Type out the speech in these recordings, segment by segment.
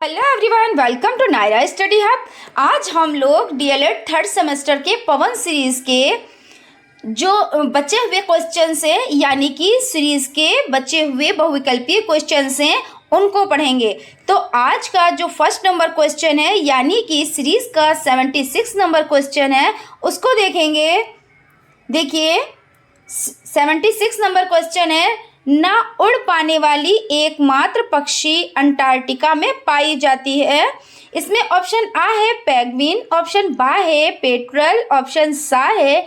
Hello everyone, welcome to Nayra Study Hub. आज हम लोग डीएलएड थर्ड सेमेस्टर के पवन सीरीज के जो बचे हुए क्वेश्चंस हैं, यानी कि सीरीज के बचे हुए बहुविकल्पीय क्वेश्चंस हैं, उनको पढ़ेंगे। तो आज का जो फर्स्ट नंबर क्वेश्चन है, यानी कि सीरीज का 76 नंबर क्वेश्चन है, उसको देखेंगे। देखिए 76 नंबर क्वेश्चन है, ना उड़ पाने वाली एकमात्र पक्षी अंटार्कटिका में पाई जाती है। इसमें ऑप्शन आ है पेंगुइन, ऑप्शन बा है पेट्रल, ऑप्शन सा है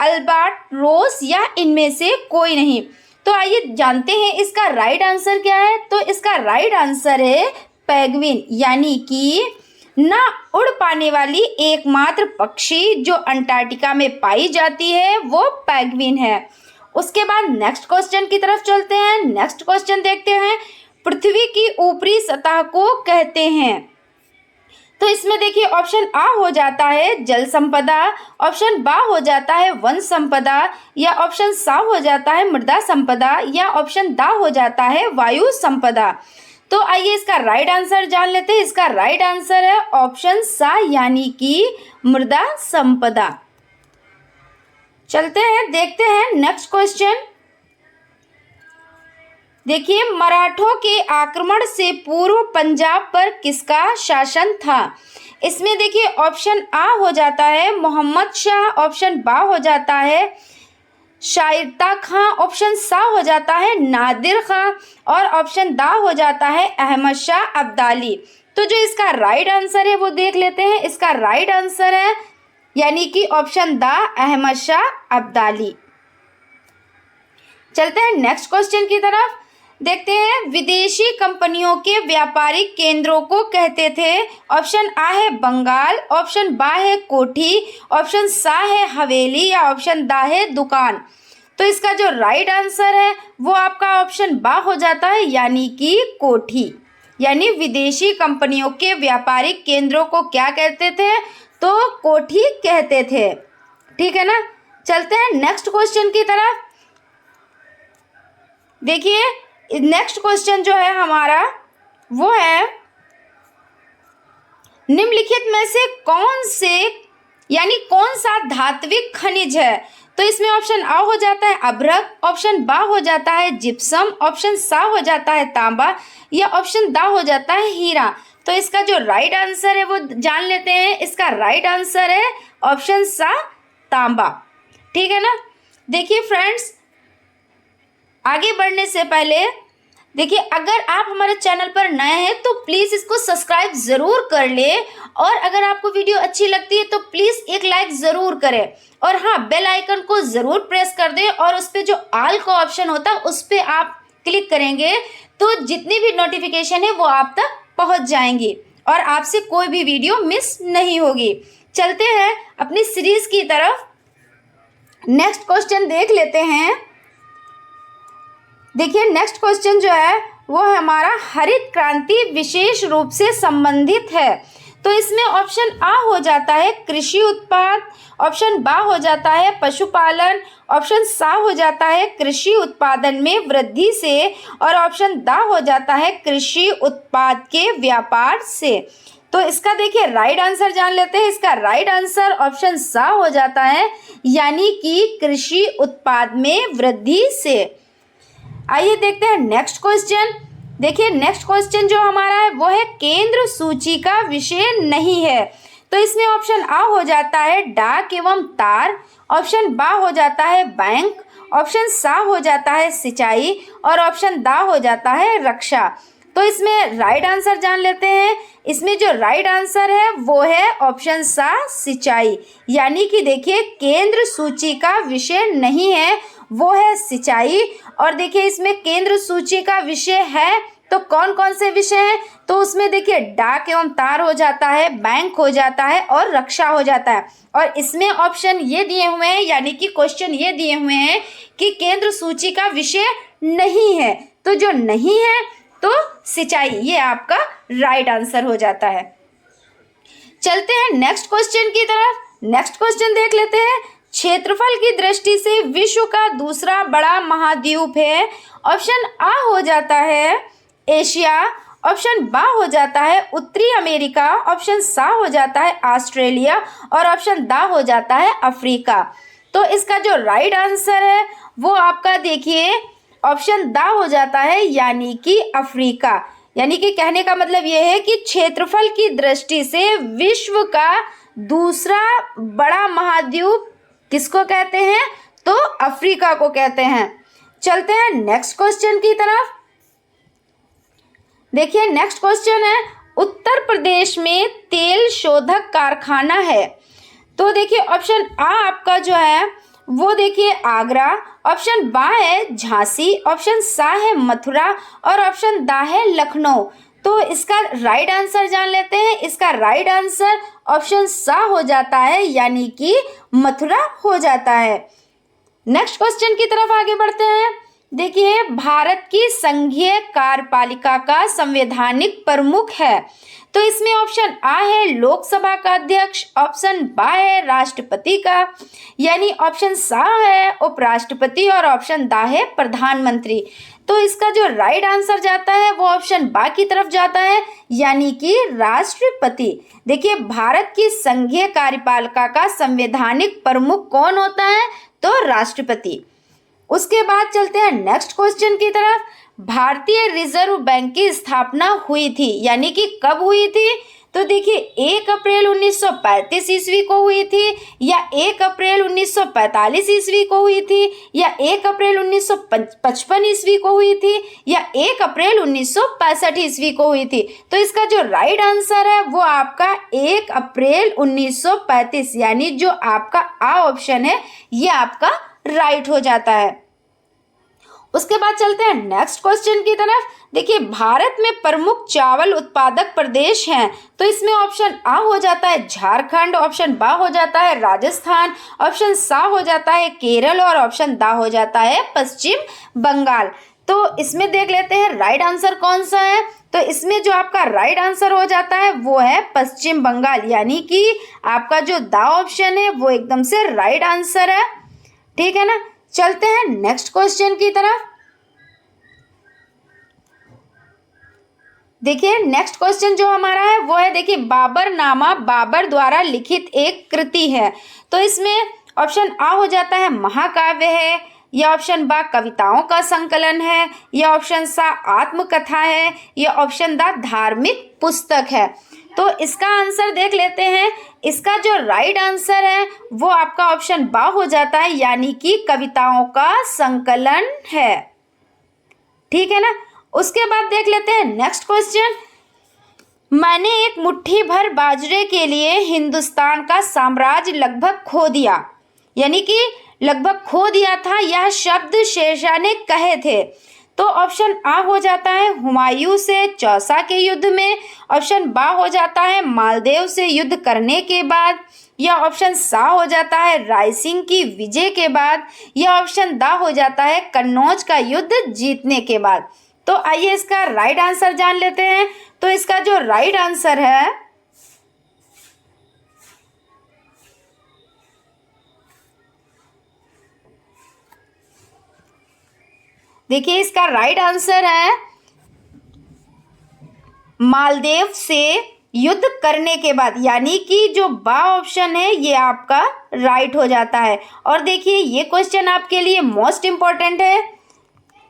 अल्बाट्रोस या इनमें से कोई नहीं। तो आइए जानते हैं इसका राइट आंसर क्या है। तो इसका राइट आंसर है पेंगुइन, यानी कि ना उड़ पाने वाली एकमात्र पक्षी जो अंटार्कटिका में पाई जाती है वो पेंगुइन है। उसके बाद नेक्स्ट क्वेश्चन की तरफ चलते हैं। नेक्स्ट क्वेश्चन देखते हैं, पृथ्वी की ऊपरी सतह को कहते हैं। तो इसमें देखिए ऑप्शन आ हो जाता है जल संपदा, ऑप्शन बा हो जाता है वन संपदा, या ऑप्शन सा हो जाता है मृदा संपदा, या ऑप्शन दा हो जाता है वायु संपदा। तो आइए इसका राइट आंसर जान लेते हैं। इसका राइट आंसर है ऑप्शन सा, यानी कि मृदा संपदा। चलते हैं, देखते हैं नेक्स्ट क्वेश्चन। देखिए मराठों के आक्रमण से पूर्व पंजाब पर किसका शासन था। इसमें देखिए ऑप्शन आ हो जाता है मोहम्मद शाह, ऑप्शन बा हो जाता है शाइस्ता खां, ऑप्शन सा हो जाता है नादिर खां, और ऑप्शन दा हो जाता है अहमद शाह अब्दाली। तो जो इसका राइट आंसर है वो देख लेते हैं। इसका राइट आंसर है यानी कि ऑप्शन दा अहमद शाह अब्दाली। चलते हैं नेक्स्ट क्वेश्चन की तरफ, देखते हैं विदेशी कंपनियों के व्यापारिक केंद्रों को कहते थे। ऑप्शन आ है बंगाल, ऑप्शन बा है कोठी, ऑप्शन सा है हवेली, या ऑप्शन दा है दुकान। तो इसका जो राइट आंसर है वो आपका ऑप्शन बा हो जाता है, यानी कि कोठी। यानी विदेशी कंपनियों के व्यापारिक केंद्रों को क्या कहते थे, तो कोठी कहते थे। ठीक है ना। चलते हैं नेक्स्ट क्वेश्चन की तरफ। देखिए नेक्स्ट क्वेश्चन जो है हमारा वो है, निम्नलिखित में से कौन सा धात्विक खनिज है। तो इसमें ऑप्शन आ हो जाता है अभ्रक, ऑप्शन बा हो जाता है जिप्सम, ऑप्शन सा हो जाता है तांबा, या ऑप्शन दा हो जाता है हीरा। तो इसका जो राइट आंसर है वो जान लेते हैं। इसका राइट आंसर है ऑप्शन सा तांबा। ठीक है ना। देखिए फ्रेंड्स, आगे बढ़ने से पहले देखिए अगर आप हमारे चैनल पर नए हैं तो प्लीज़ इसको सब्सक्राइब ज़रूर कर ले, और अगर आपको वीडियो अच्छी लगती है तो प्लीज़ एक लाइक ज़रूर करें, और हाँ बेल आइकन को ज़रूर प्रेस कर दें, और उस पर जो ऑल का ऑप्शन होता है उस पर आप क्लिक करेंगे तो जितनी भी नोटिफिकेशन है वो आप तक पहुंच जाएंगी और आपसे कोई भी वीडियो मिस नहीं होगी। चलते हैं अपनी सीरीज की तरफ। नेक्स्ट क्वेश्चन देख लेते हैं। देखिए नेक्स्ट क्वेश्चन जो है वो हमारा हरित क्रांति विशेष रूप से संबंधित है। तो इसमें ऑप्शन आ हो जाता है कृषि उत्पाद, ऑप्शन बा हो जाता है पशुपालन, ऑप्शन सा हो जाता है कृषि उत्पादन में वृद्धि से, और ऑप्शन दा हो जाता है कृषि उत्पाद के व्यापार से। तो इसका देखिए राइट आंसर जान लेते हैं। इसका राइट आंसर ऑप्शन सा हो जाता है, यानी कि कृषि उत्पाद में वृद्धि से। आइए देखते हैं नेक्स्ट क्वेश्चन। देखिए नेक्स्ट क्वेश्चन जो हमारा है वो है केंद्र सूची का विषय नहीं है। तो इसमें ऑप्शन आ हो जाता है डाक एवं तार, ऑप्शन बा हो जाता है बैंक, ऑप्शन सा हो जाता है सिंचाई, और ऑप्शन दा हो जाता है रक्षा। तो इसमें राइट आंसर जान लेते हैं। इसमें जो राइट आंसर है वो है ऑप्शन सा सिंचाई, यानी कि देखिए केंद्र सूची का विषय नहीं है, वो है सिंचाई। और देखिए इसमें केंद्र सूची का विषय है तो कौन कौन से विषय हैं, तो उसमें देखिए डाक एवं तार हो जाता है, बैंक हो जाता है, और रक्षा हो जाता है। और इसमें ऑप्शन ये दिए हुए हैं, यानी कि क्वेश्चन ये दिए हुए हैं कि केंद्र सूची का विषय नहीं है। तो जो नहीं है तो सिंचाई, ये आपका राइट आंसर हो जाता है। चलते हैं नेक्स्ट क्वेश्चन की तरफ। नेक्स्ट क्वेश्चन देख लेते हैं। क्षेत्रफल की दृष्टि से विश्व का दूसरा बड़ा महाद्वीप है। ऑप्शन आ हो जाता है एशिया, ऑप्शन बा हो जाता है उत्तरी अमेरिका, ऑप्शन सा हो जाता है ऑस्ट्रेलिया और ऑप्शन दा हो जाता है अफ्रीका। तो इसका जो राइट आंसर है वो आपका देखिए ऑप्शन दा हो जाता है, यानी कि अफ्रीका। यानी कि कहने का मतलब ये है कि क्षेत्रफल की दृष्टि से विश्व का दूसरा बड़ा महाद्वीप किसको कहते हैं, तो अफ्रीका को कहते हैं। चलते हैं नेक्स्ट क्वेश्चन की तरफ। देखिए नेक्स्ट क्वेश्चन है, उत्तर प्रदेश में तेल शोधक कारखाना है। तो देखिए ऑप्शन आ आपका जो है वो देखिए आगरा, ऑप्शन बा है झांसी, ऑप्शन सा है मथुरा और ऑप्शन दा है लखनऊ। तो इसका राइट आंसर जान लेते हैं। इसका राइट आंसर ऑप्शन सा हो जाता है, यानी कि मथुरा हो जाता है। नेक्स्ट क्वेश्चन की तरफ आगे बढ़ते हैं। देखिए भारत की संघीय कार्यपालिका का संवैधानिक प्रमुख है। तो इसमें ऑप्शन आ है लोकसभा का अध्यक्ष, ऑप्शन बा है राष्ट्रपति का, यानी ऑप्शन सा है उपराष्ट्रपति और ऑप्शन दा है प्रधानमंत्री। तो इसका जो राइट आंसर जाता है वो ऑप्शन बा की तरफ जाता है, यानी कि राष्ट्रपति। देखिए भारत की संघीय कार्यपालिका का संवैधानिक प्रमुख कौन होता है, तो राष्ट्रपति। उसके बाद चलते हैं नेक्स्ट क्वेश्चन की तरफ। भारतीय रिजर्व बैंक की स्थापना हुई थी, यानी कि कब हुई थी, तो देखिए 1 अप्रैल 1935 ईस्वी को हुई थी, या 1 अप्रैल 1945 ईस्वी को हुई थी, या 1 अप्रैल 1955 ईस्वी को हुई थी, या 1 अप्रैल 1965 ईस्वी को हुई थी। तो इसका जो राइट आंसर है वो आपका 1 अप्रैल 1935, यानी जो आपका आ ऑप्शन है ये आपका राइट हो जाता है। उसके बाद चलते हैं नेक्स्ट क्वेश्चन की तरफ। देखिए भारत में प्रमुख चावल उत्पादक प्रदेश हैं। तो इसमें ऑप्शन आ हो जाता है झारखंड, ऑप्शन बा हो जाता है राजस्थान, ऑप्शन सा हो जाता है केरल और ऑप्शन दा हो जाता है पश्चिम बंगाल। तो इसमें देख लेते हैं राइट आंसर कौन सा है। तो इसमें जो आपका राइट आंसर हो जाता है वो है पश्चिम बंगाल, यानी कि आपका जो दा ऑप्शन है वो एकदम से राइट आंसर है। ठीक है ना। चलते हैं नेक्स्ट क्वेश्चन की तरफ। देखिए नेक्स्ट क्वेश्चन जो हमारा है वो है, देखिए बाबरनामा बाबर द्वारा लिखित एक कृति है। तो इसमें ऑप्शन आ हो जाता है महाकाव्य है, या ऑप्शन बा कविताओं का संकलन है, या ऑप्शन सा आत्मकथा है, या ऑप्शन दा धार्मिक पुस्तक है। तो इसका आंसर देख लेते हैं। इसका जो राइट आंसर है वो आपका ऑप्शन बा हो जाता है, यानी कि कविताओं का संकलन है। ठीक है ना। उसके बाद देख लेते हैं नेक्स्ट क्वेश्चन। मैंने एक मुट्ठी भर बाजरे के लिए हिंदुस्तान का साम्राज्य लगभग खो दिया, यानी कि लगभग खो दिया था, यह शब्द शेरशाह ने कहे थे। तो ऑप्शन आ हो जाता है हुमायूं से चौसा के युद्ध में, ऑप्शन बा हो जाता है मालदेव से युद्ध करने के बाद, या ऑप्शन सा हो जाता है रायसिंह की विजय के बाद, या ऑप्शन दा हो जाता है कन्नौज का युद्ध जीतने के बाद। तो आइए इसका राइट आंसर जान लेते हैं। तो इसका जो राइट आंसर है देखिए इसका राइट आंसर है मालदेव से युद्ध करने के बाद, यानी कि जो बा ऑप्शन है ये आपका राइट हो जाता है। और देखिए ये क्वेश्चन आपके लिए मोस्ट इम्पोर्टेंट है।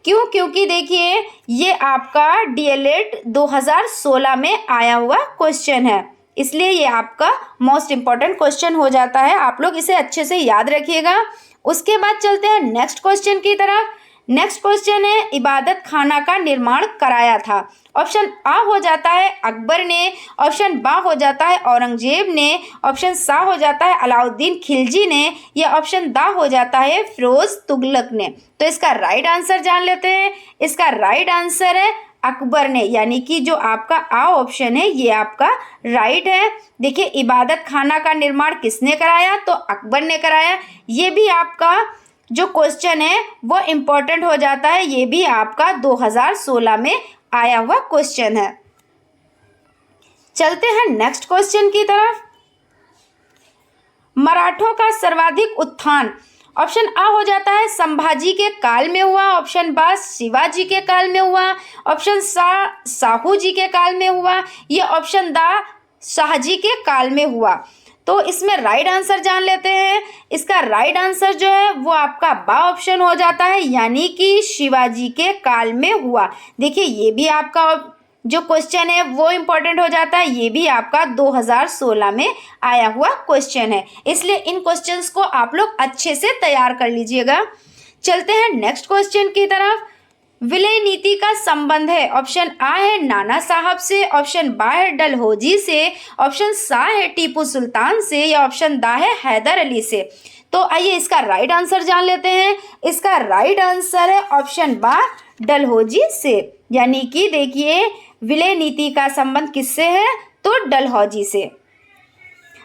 क्यों? क्योंकि देखिए ये आपका डीएलएड 2016 में आया हुआ क्वेश्चन है, इसलिए ये आपका मोस्ट इम्पोर्टेंट क्वेश्चन हो जाता है। आप लोग इसे अच्छे से याद रखिएगा। उसके बाद चलते हैं नेक्स्ट क्वेश्चन की तरफ। नेक्स्ट क्वेश्चन है इबादत खाना का निर्माण कराया था। ऑप्शन आ हो जाता है अकबर ने, ऑप्शन बा हो जाता है औरंगजेब ने, ऑप्शन सा हो जाता है अलाउद्दीन खिलजी ने, या ऑप्शन दा हो जाता है फिरोज तुगलक ने। तो इसका राइट आंसर जान लेते हैं। इसका राइट आंसर है अकबर ने, यानी कि जो आपका आ ऑप्शन है ये आपका राइट है। देखिए इबादत खाना का निर्माण किसने कराया, तो अकबर ने कराया। ये भी आपका जो क्वेश्चन है वो इम्पोर्टेंट हो जाता है, ये भी आपका 2016 में आया हुआ क्वेश्चन है। चलते हैं नेक्स्ट क्वेश्चन की तरफ। मराठों का सर्वाधिक उत्थान। ऑप्शन आ हो जाता है संभाजी के काल में हुआ, ऑप्शन बा शिवाजी के काल में हुआ, ऑप्शन सा साहू जी के काल में हुआ, या ऑप्शन दा शाहजी के काल में हुआ। तो इसमें राइट आंसर जान लेते हैं। इसका राइट आंसर जो है वो आपका बा ऑप्शन हो जाता है, यानी कि शिवाजी के काल में हुआ। देखिए ये भी आपका जो क्वेश्चन है वो इम्पोर्टेंट हो जाता है, ये भी आपका 2016 में आया हुआ क्वेश्चन है, इसलिए इन क्वेश्चंस को आप लोग अच्छे से तैयार कर लीजिएगा। चलते हैं नेक्स्ट क्वेश्चन की तरफ। विलय नीति का संबंध है, ऑप्शन आ है नाना साहब से, ऑप्शन बा है डलहौजी से, ऑप्शन सा है टीपू सुल्तान से, या ऑप्शन दा है हैदर अली से। तो आइए इसका राइट आंसर जान लेते हैं। इसका राइट आंसर है ऑप्शन बा डलहौजी से, यानी कि देखिए विलय नीति का संबंध किससे है, तो डलहौजी से,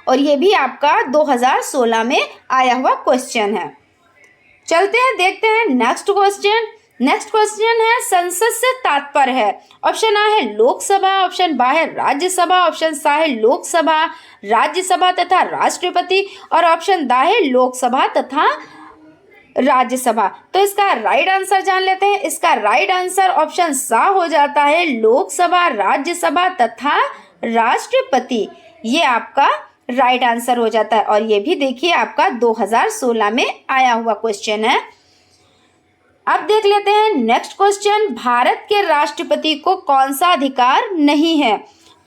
और ये भी आपका 2016 में आया हुआ क्वेश्चन है। चलते हैं देखते हैं नेक्स्ट क्वेश्चन। नेक्स्ट क्वेश्चन है संसद से तात्पर्य है, ऑप्शन आ है लोकसभा, ऑप्शन बा है राज्यसभा, ऑप्शन सा है लोकसभा, राज्यसभा तथा राष्ट्रपति, और ऑप्शन दा है लोकसभा तथा राज्यसभा। तो इसका राइट आंसर जान लेते हैं। इसका राइट आंसर ऑप्शन सा हो जाता है लोकसभा, राज्यसभा तथा राष्ट्रपति, ये आपका राइट आंसर हो जाता है, और ये भी देखिए आपका 2016 में आया हुआ क्वेश्चन है। अब देख लेते हैं नेक्स्ट क्वेश्चन। भारत के राष्ट्रपति को कौन सा अधिकार नहीं है,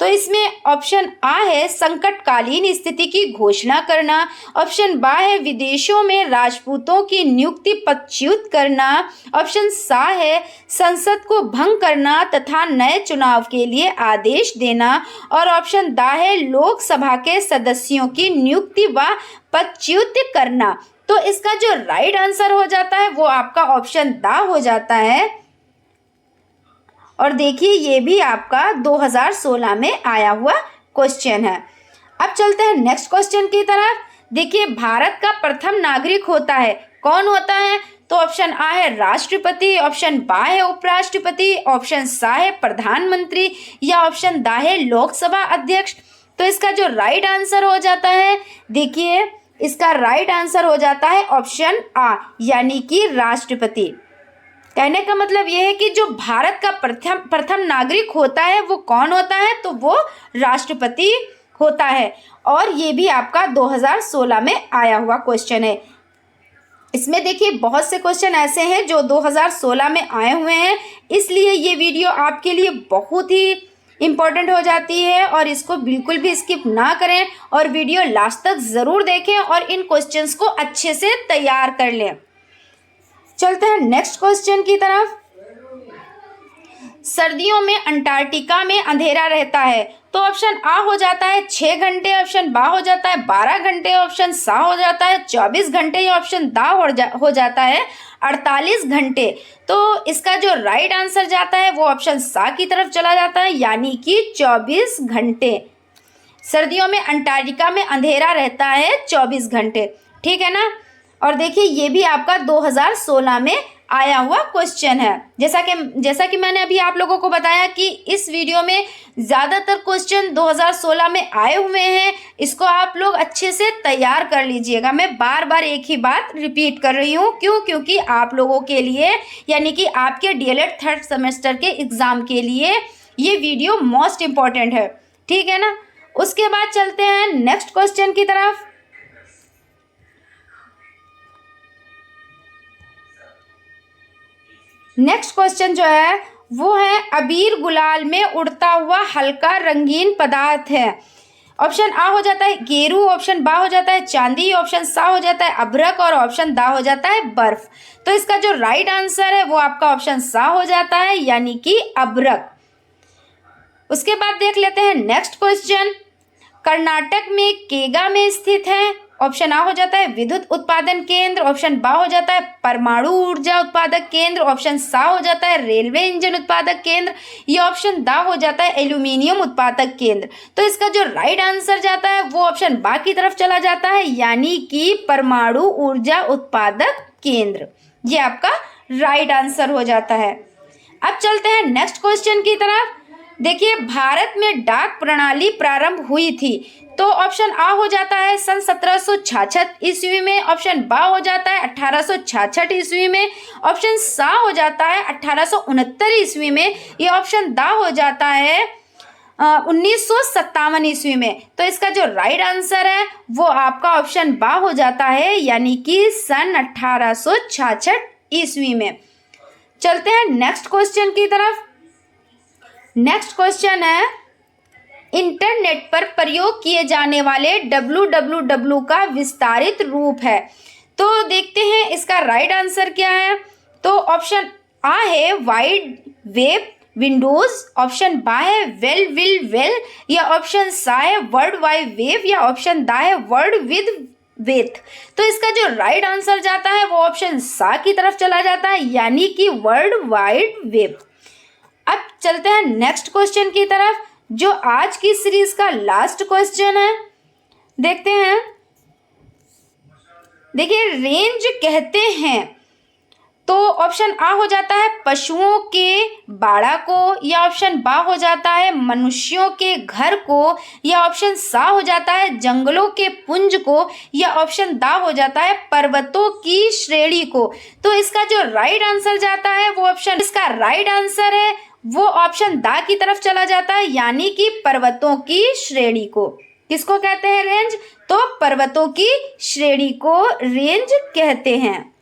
तो इसमें ऑप्शन आ है संकटकालीन स्थिति की घोषणा करना, ऑप्शन बा है विदेशों में राजपूतों की नियुक्ति पदच्युत करना, ऑप्शन सा है संसद को भंग करना तथा नए चुनाव के लिए आदेश देना, और ऑप्शन दा है लोकसभा के सदस्यों की नियुक्ति व पदच्युत करना। तो इसका जो राइट आंसर हो जाता है वो आपका ऑप्शन दा हो जाता है, और देखिए ये भी आपका 2016 में आया हुआ क्वेश्चन है। अब चलते हैं नेक्स्ट क्वेश्चन की तरफ। देखिए भारत का प्रथम नागरिक होता है, कौन होता है, तो ऑप्शन आ है राष्ट्रपति, ऑप्शन बा है उपराष्ट्रपति, ऑप्शन सा है प्रधानमंत्री, या ऑप्शन दा है लोकसभा अध्यक्ष। तो इसका जो राइट आंसर हो जाता है, देखिए इसका राइट आंसर हो जाता है ऑप्शन आ, यानी कि राष्ट्रपति। कहने का मतलब यह है कि जो भारत का प्रथम नागरिक होता है वो कौन होता है, तो वो राष्ट्रपति होता है, और ये भी आपका 2016 में आया हुआ क्वेश्चन है। इसमें देखिए बहुत से क्वेश्चन ऐसे हैं जो 2016 में आए हुए हैं, इसलिए ये वीडियो आपके लिए बहुत ही इम्पॉर्टेंट हो जाती है, और इसको बिल्कुल भी स्किप ना करें और वीडियो लास्ट तक ज़रूर देखें और इन क्वेश्चंस को अच्छे से तैयार कर लें। चलते हैं नेक्स्ट क्वेश्चन की तरफ। सर्दियों में अंटार्कटिका में अंधेरा रहता है, तो ऑप्शन आ हो जाता है 6 घंटे, ऑप्शन बा हो जाता है 12 घंटे, ऑप्शन सा हो जाता है 24 घंटे, या ऑप्शन दा हो जाता है 48 घंटे। तो इसका जो राइट आंसर जाता है वो ऑप्शन सा की तरफ चला जाता है, यानी कि 24 घंटे। सर्दियों में अंटार्कटिका में अंधेरा रहता है 24 घंटे, ठीक है ना। और देखिए ये भी आपका 2016 में आया हुआ क्वेश्चन है। जैसा कि मैंने अभी आप लोगों को बताया कि इस वीडियो में ज़्यादातर क्वेश्चन 2016 में आए हुए हैं, इसको आप लोग अच्छे से तैयार कर लीजिएगा। मैं बार बार एक ही बात रिपीट कर रही हूँ, क्योंकि आप लोगों के लिए, यानी कि आपके डीएलएड 3rd सेमेस्टर के एग्ज़ाम के लिए ये वीडियो मोस्ट इम्पॉर्टेंट है, ठीक है ना। उसके बाद चलते हैं नेक्स्ट क्वेश्चन की तरफ। नेक्स्ट क्वेश्चन जो है वो है अबीर गुलाल में उड़ता हुआ हल्का रंगीन पदार्थ है। ऑप्शन आ हो जाता है गेरू, ऑप्शन बा हो जाता है चांदी, ऑप्शन सा हो जाता है अभ्रक, और ऑप्शन दा हो जाता है बर्फ। तो इसका जो राइट आंसर है वो आपका ऑप्शन सा हो जाता है, यानी कि अभ्रक। उसके बाद देख लेते हैं नेक्स्ट क्वेश्चन। कर्नाटक में केगा में स्थित है, ऑप्शन आ हो जाता है विद्युत उत्पादन केंद्र, ऑप्शन बा हो जाता है परमाणु ऊर्जा उत्पादक केंद्र, ऑप्शन सा हो जाता है रेलवे इंजन उत्पादक केंद्र, या ऑप्शन दा हो जाता है एल्यूमिनियम उत्पादक केंद्र। तो इसका जो राइट आंसर जाता है वो ऑप्शन बा की तरफ चला जाता है, यानी कि परमाणु ऊर्जा उत्पादक केंद्र, ये आपका राइट आंसर हो जाता है। अब चलते हैं नेक्स्ट क्वेश्चन की तरफ। देखिए भारत में डाक प्रणाली प्रारंभ हुई थी, तो ऑप्शन आ हो जाता है सन 1766 ईस्वी में, ऑप्शन बा हो जाता है 1866 ईस्वी में, ऑप्शन सा हो जाता है 1869 ईस्वी में, ये ऑप्शन दा हो जाता है 1957 ईस्वी में। तो इसका जो राइट आंसर है वो आपका ऑप्शन बा हो जाता है, यानी कि सन 1866 ईस्वी में। चलते हैं नेक्स्ट क्वेश्चन की तरफ। नेक्स्ट क्वेश्चन है, इंटरनेट पर प्रयोग किए जाने वाले www का विस्तारित रूप है। तो देखते हैं इसका राइट आंसर क्या है। तो ऑप्शन आ है वाइड वेब विंडोज, ऑप्शन बा है वेल विल वेल, या ऑप्शन सा है वर्ल्ड वाइड वेब, या ऑप्शन दा है वर्ल्ड विद वेथ। तो इसका जो राइट आंसर जाता है वो ऑप्शन सा की तरफ चला जाता है, यानी कि वर्ल्ड वाइड वेब। अब चलते हैं नेक्स्ट क्वेश्चन की तरफ, जो आज की सीरीज का लास्ट क्वेश्चन है। देखते हैं। देखिए रेंज कहते हैं, तो ऑप्शन आ हो जाता है पशुओं के बाड़ा को, या ऑप्शन बा हो जाता है मनुष्यों के घर को, या ऑप्शन सा हो जाता है जंगलों के पुंज को, या ऑप्शन दा हो जाता है पर्वतों की श्रेणी को। तो इसका जो राइट आंसर जाता है वो ऑप्शन, इसका राइट आंसर है वो ऑप्शन दा की तरफ चला जाता है, यानी कि पर्वतों की श्रेणी को। किसको कहते हैं रेंज? तो पर्वतों की श्रेणी को रेंज कहते हैं।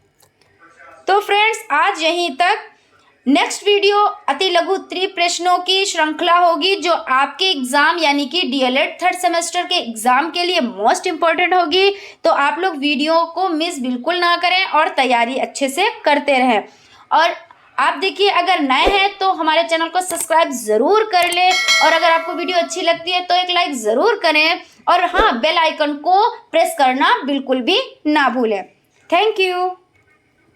तो फ्रेंड्स आज यहीं तक। नेक्स्ट वीडियो अति लघु त्रिप्रश्नों की श्रृंखला होगी, जो आपके एग्जाम यानी कि डीएलएड थर्ड सेमेस्टर के एग्जाम के लिए मोस्ट इंपॉर्टेंट होगी। तो आप लोग वीडियो को मिस बिल्कुल ना करें और तैयारी अच्छे से करते रहें। और आप देखिए अगर नए हैं तो हमारे चैनल को सब्सक्राइब ज़रूर कर लें, और अगर आपको वीडियो अच्छी लगती है तो एक लाइक ज़रूर करें, और हाँ बेल आइकन को प्रेस करना बिल्कुल भी ना भूलें। Thank you.